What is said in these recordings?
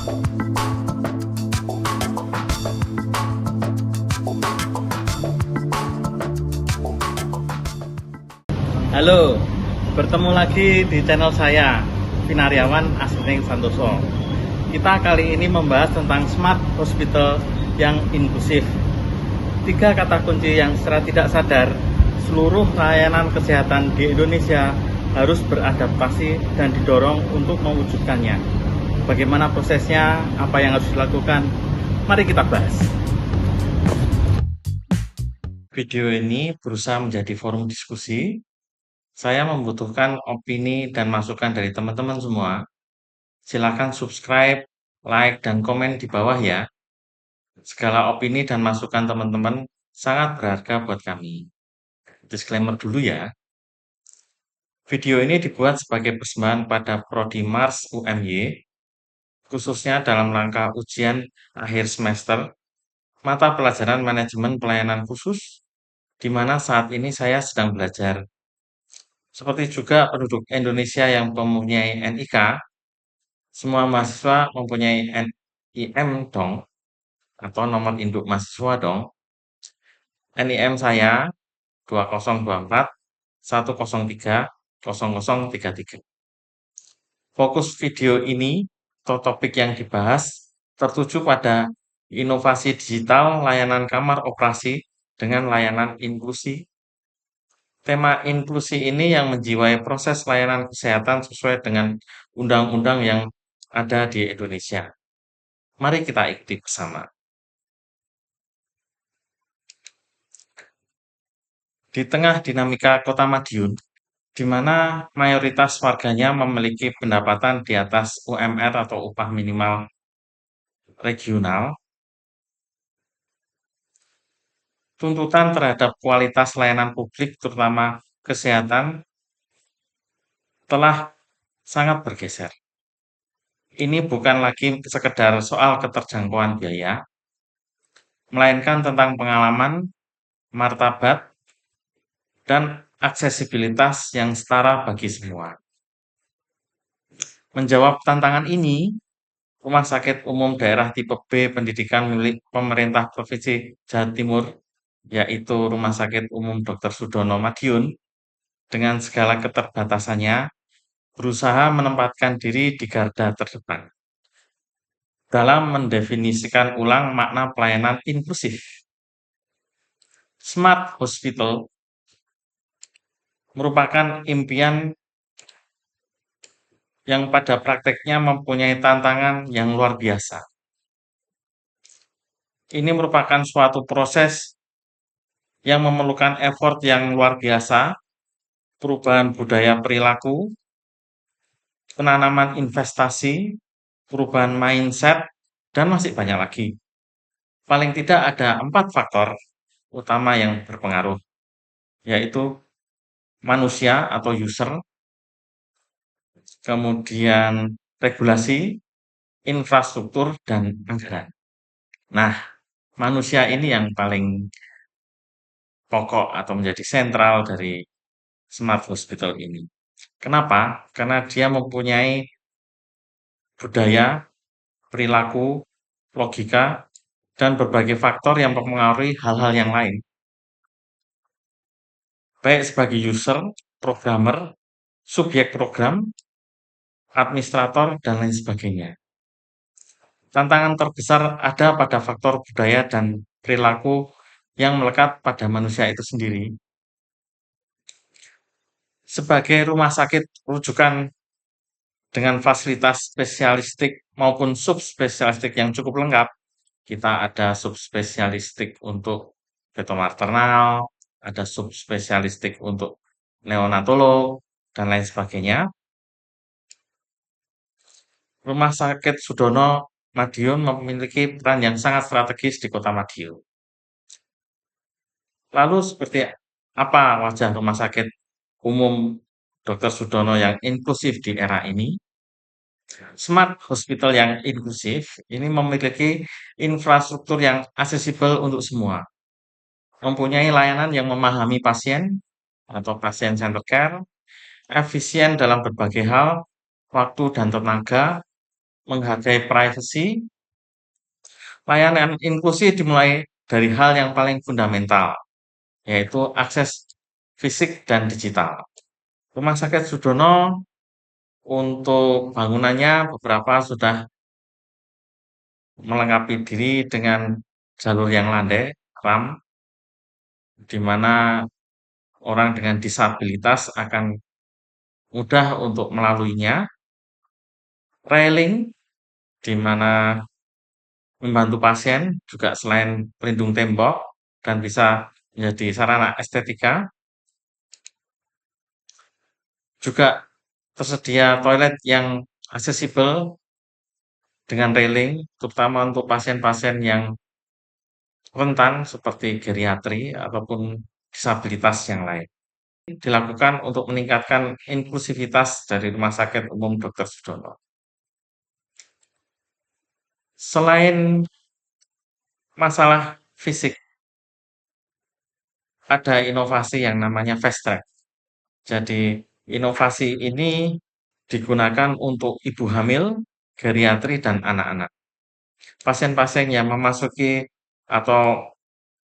Halo, bertemu lagi di channel saya, Vinaryawan Asrining Santoso. Kita kali ini membahas tentang Smart Hospital yang inklusif. 3 kata kunci yang secara tidak sadar seluruh layanan kesehatan di Indonesia harus beradaptasi dan didorong untuk mewujudkannya. Bagaimana prosesnya, apa yang harus dilakukan? Mari kita bahas. Video ini berusaha menjadi forum diskusi. Saya membutuhkan opini dan masukan dari teman-teman semua. Silakan subscribe, like, dan komen di bawah ya. Segala opini dan masukan teman-teman sangat berharga buat kami. Disclaimer dulu ya. Video ini dibuat sebagai persembahan pada Prodi Mars UMY, khususnya dalam rangka ujian akhir semester, mata pelajaran manajemen pelayanan khusus, di mana saat ini saya sedang belajar. Seperti juga penduduk Indonesia yang mempunyai NIK, semua mahasiswa mempunyai NIM dong, atau nomor induk mahasiswa dong. NIM saya 2024 103 0033. Fokus video ini atau topik yang dibahas tertuju pada inovasi digital layanan kamar operasi dengan layanan inklusi. Tema inklusi ini yang menjiwai proses layanan kesehatan sesuai dengan undang-undang yang ada di Indonesia. Mari kita ikuti bersama. Di tengah dinamika Kota Madiun, di mana mayoritas warganya memiliki pendapatan di atas UMR atau upah minimal regional, tuntutan terhadap kualitas layanan publik, terutama kesehatan, telah sangat bergeser. Ini bukan lagi sekedar soal keterjangkauan biaya, melainkan tentang pengalaman, martabat, dan aksesibilitas yang setara bagi semua. Menjawab tantangan ini, Rumah Sakit Umum Daerah Tipe B Pendidikan milik pemerintah Provinsi Jawa Timur, yaitu Rumah Sakit Umum Dr. Sudono Madiun, dengan segala keterbatasannya, berusaha menempatkan diri di garda terdepan dalam mendefinisikan ulang makna pelayanan inklusif. Smart Hospital merupakan impian yang pada prakteknya mempunyai tantangan yang luar biasa. Ini merupakan suatu proses yang memerlukan effort yang luar biasa, perubahan budaya perilaku, penanaman investasi, perubahan mindset, dan masih banyak lagi. Paling tidak ada 4 faktor utama yang berpengaruh, yaitu manusia atau user, kemudian regulasi, infrastruktur, dan anggaran. Nah, manusia ini yang paling pokok atau menjadi sentral dari Smart Hospital ini. Kenapa? Karena dia mempunyai budaya, perilaku, logika, dan berbagai faktor yang mempengaruhi hal-hal yang lain. Baik sebagai user, programmer, subjek program, administrator, dan lain sebagainya. Tantangan terbesar ada pada faktor budaya dan perilaku yang melekat pada manusia itu sendiri. Sebagai rumah sakit rujukan dengan fasilitas spesialistik maupun subspesialistik yang cukup lengkap, kita ada subspesialistik untuk fetomaternal, ada subspesialistik untuk neonatolog, dan lain sebagainya. Rumah Sakit Sudono Madiun memiliki peran yang sangat strategis di Kota Madiun. Lalu seperti apa wajah Rumah Sakit Umum Dr. Sudono yang inklusif di era ini? Smart Hospital yang inklusif ini memiliki infrastruktur yang aksesibel untuk semua. Mempunyai layanan yang memahami pasien atau pasien center care, efisien dalam berbagai hal, waktu dan tenaga, menghargai privasi, layanan inklusi dimulai dari hal yang paling fundamental, yaitu akses fisik dan digital. Rumah Sakit Sudono untuk bangunannya beberapa sudah melengkapi diri dengan jalur yang landai, ramp, di mana orang dengan disabilitas akan mudah untuk melaluinya, railing, di mana membantu pasien juga selain pelindung tembok dan bisa menjadi sarana estetika, juga tersedia toilet yang aksesibel dengan railing, terutama untuk pasien-pasien yang rentan seperti geriatri ataupun disabilitas yang lain. Dilakukan untuk meningkatkan inklusivitas dari Rumah Sakit Umum Dr. Sudono. Selain masalah fisik, ada inovasi yang namanya fast track. Jadi, inovasi ini digunakan untuk ibu hamil, geriatri, dan anak-anak. Pasien-pasien yang memasuki atau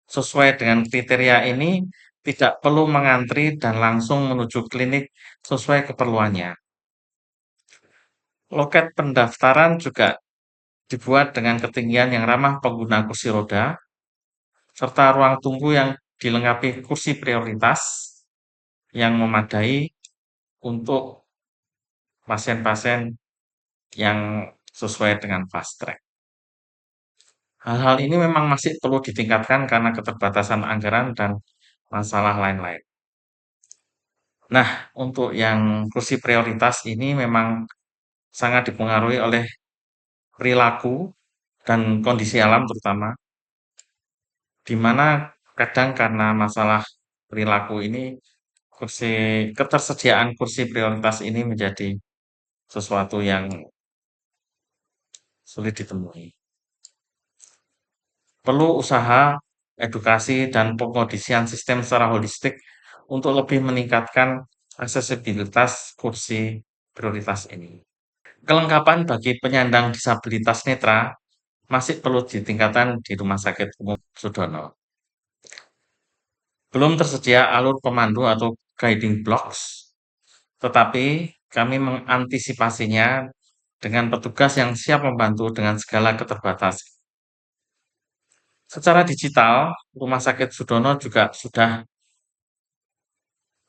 sesuai dengan kriteria ini tidak perlu mengantri dan langsung menuju klinik sesuai keperluannya. Loket pendaftaran juga dibuat dengan ketinggian yang ramah pengguna kursi roda, serta ruang tunggu yang dilengkapi kursi prioritas yang memadai untuk pasien-pasien yang sesuai dengan fast track. Hal-hal ini memang masih perlu ditingkatkan karena keterbatasan anggaran dan masalah lain-lain. Nah, untuk yang kursi prioritas ini memang sangat dipengaruhi oleh perilaku dan kondisi alam terutama, di mana kadang karena masalah perilaku ini kursi ketersediaan kursi prioritas ini menjadi sesuatu yang sulit ditemui. Perlu usaha, edukasi, dan pengkondisian sistem secara holistik untuk lebih meningkatkan aksesibilitas kursi prioritas ini. Kelengkapan bagi penyandang disabilitas netra masih perlu ditingkatkan di Rumah Sakit Umum Sudono. Belum tersedia alur pemandu atau guiding blocks, tetapi kami mengantisipasinya dengan petugas yang siap membantu dengan segala keterbatasan. Secara digital, Rumah Sakit Sudono juga sudah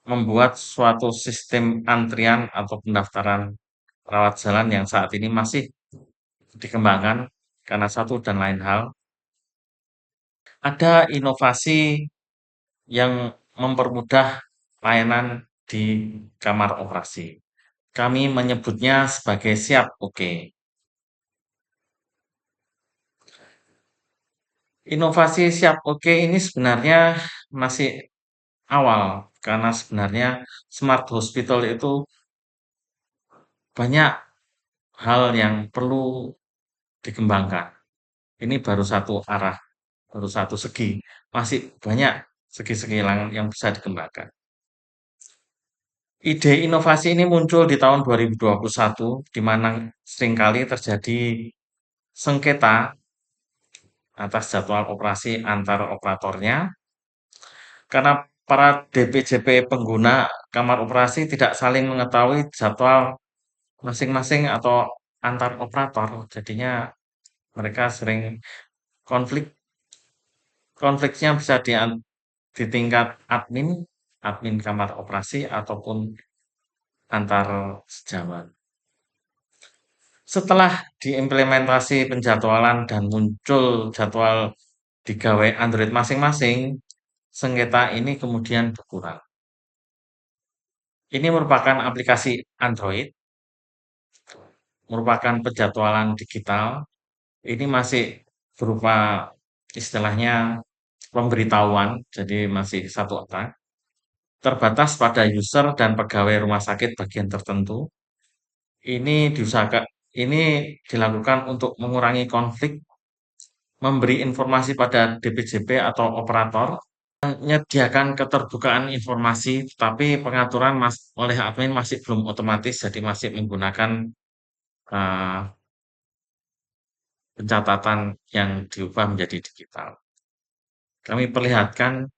membuat suatu sistem antrian atau pendaftaran rawat jalan yang saat ini masih dikembangkan karena satu dan lain hal. Ada inovasi yang mempermudah layanan di kamar operasi. Kami menyebutnya sebagai siap oke. Inovasi siap oke ini sebenarnya masih awal karena sebenarnya smart hospital itu banyak hal yang perlu dikembangkan. Ini baru satu arah, baru satu segi. Masih banyak segi-segi yang bisa dikembangkan. Ide inovasi ini muncul di tahun 2021, di mana seringkali terjadi sengketa atas jadwal operasi antar operatornya, karena para DPJP pengguna kamar operasi tidak saling mengetahui jadwal masing-masing atau antar operator. Jadinya mereka sering konflik. Konfliknya bisa di tingkat admin, admin kamar operasi ataupun antar sejawat. Setelah diimplementasi penjadwalan dan muncul jadwal di gawai Android masing-masing, sengketa ini kemudian berkurang. Ini merupakan aplikasi Android, merupakan penjadwalan digital. Ini masih berupa istilahnya pemberitahuan, jadi masih satu orang. Terbatas pada user dan pegawai rumah sakit bagian tertentu. Ini dilakukan untuk mengurangi konflik, memberi informasi pada DPJP atau operator, menyediakan keterbukaan informasi, tapi pengaturan oleh admin masih belum otomatis, jadi masih menggunakan pencatatan yang diubah menjadi digital. Kami perlihatkan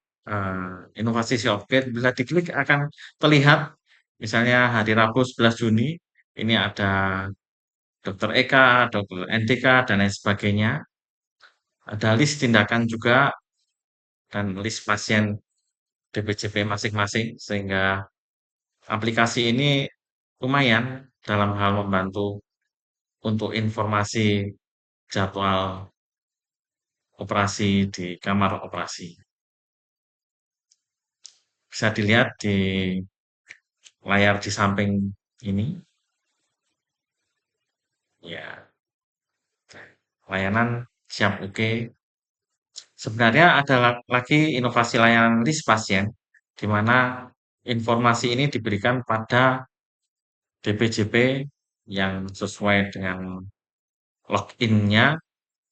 inovasi Shopkit, bila diklik akan terlihat misalnya hari Rabu 11 Juni, ini ada Dokter Eka, Dokter NDK, dan lain sebagainya. Ada list tindakan juga dan list pasien DPJP masing-masing, sehingga aplikasi ini lumayan dalam hal membantu untuk informasi jadwal operasi di kamar operasi. Bisa dilihat di layar di samping ini, ya, layanan siap oke. Sebenarnya ada lagi inovasi layanan list pasien, di mana informasi ini diberikan pada DPJP yang sesuai dengan login-nya,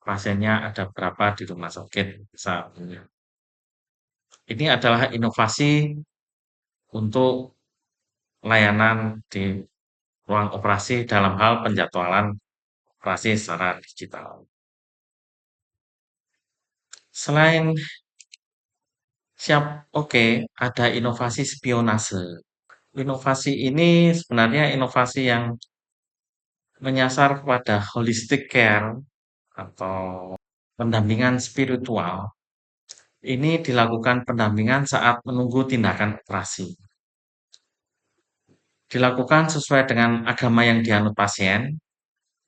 pasiennya ada berapa di rumah sakit misalnya. Ini adalah inovasi untuk layanan di ruang operasi dalam hal penjadwalan operasi secara digital. Selain siap oke, ada inovasi spionase. Inovasi ini sebenarnya inovasi yang menyasar kepada holistic care atau pendampingan spiritual. Ini dilakukan pendampingan saat menunggu tindakan operasi. Dilakukan sesuai dengan agama yang dianut pasien.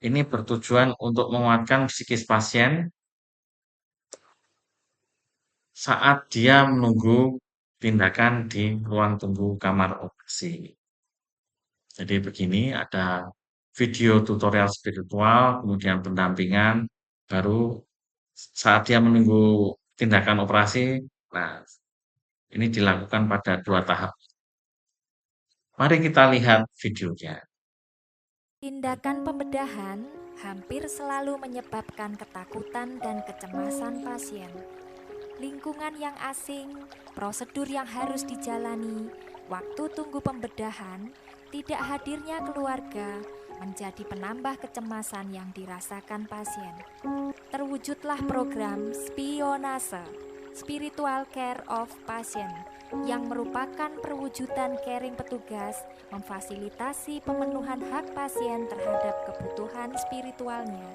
Ini bertujuan untuk menguatkan psikis pasien saat dia menunggu tindakan di ruang tunggu kamar operasi. Jadi begini, ada video tutorial spiritual, kemudian pendampingan, baru saat dia menunggu tindakan operasi, nah ini dilakukan pada 2 tahap. Mari kita lihat videonya. Tindakan pembedahan hampir selalu menyebabkan ketakutan dan kecemasan pasien. Lingkungan yang asing, prosedur yang harus dijalani, waktu tunggu pembedahan, tidak hadirnya keluarga menjadi penambah kecemasan yang dirasakan pasien. Terwujudlah program Spionase, Spiritual Care of Patient, yang merupakan perwujudan caring petugas memfasilitasi pemenuhan hak pasien terhadap kebutuhan spiritualnya.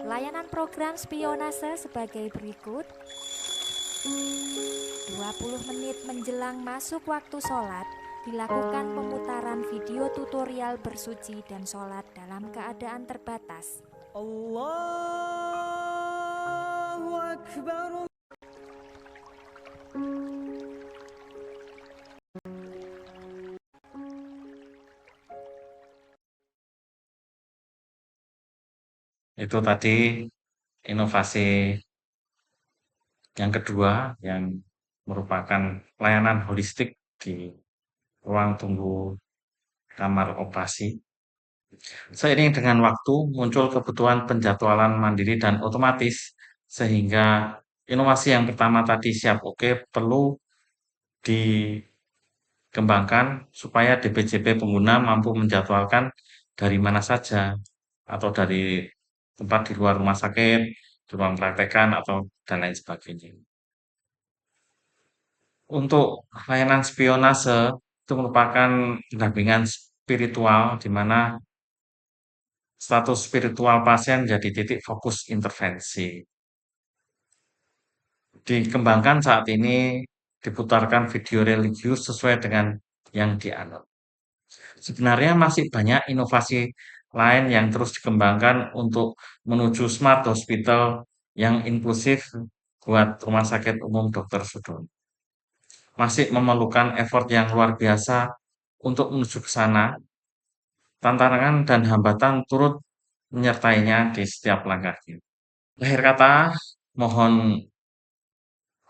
Layanan program spionase sebagai berikut. 20 menit menjelang masuk waktu sholat, dilakukan pemutaran video tutorial bersuci dan sholat dalam keadaan terbatas. Allahu Akbar. Itu tadi inovasi yang kedua yang merupakan layanan holistik di ruang tunggu kamar operasi. Seiring dengan waktu muncul kebutuhan penjadwalan mandiri dan otomatis, sehingga inovasi yang pertama tadi siap oke perlu dikembangkan supaya DPJP pengguna mampu menjadwalkan dari mana saja atau dari tempat di luar rumah sakit, di ruang praktekan atau dan lain sebagainya. Untuk layanan spionase itu merupakan pendampingan spiritual di mana status spiritual pasien jadi titik fokus intervensi. Dikembangkan saat ini diputarkan video religius sesuai dengan yang dianut. Sebenarnya masih banyak inovasi lain yang terus dikembangkan untuk menuju smart hospital yang inklusif buat Rumah Sakit Umum Dr. Sudono. Masih memerlukan effort yang luar biasa untuk menuju ke sana. Tantangan dan hambatan turut menyertainya di setiap langkahnya. Akhir kata, mohon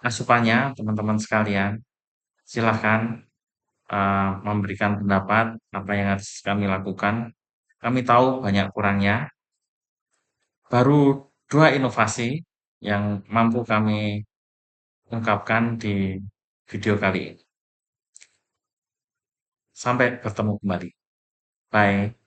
asupannya teman-teman sekalian. Silahkan memberikan pendapat apa yang harus kami lakukan. Kami tahu banyak kurangnya. Baru 2 inovasi yang mampu kami ungkapkan di video kali ini. Sampai bertemu kembali. Bye.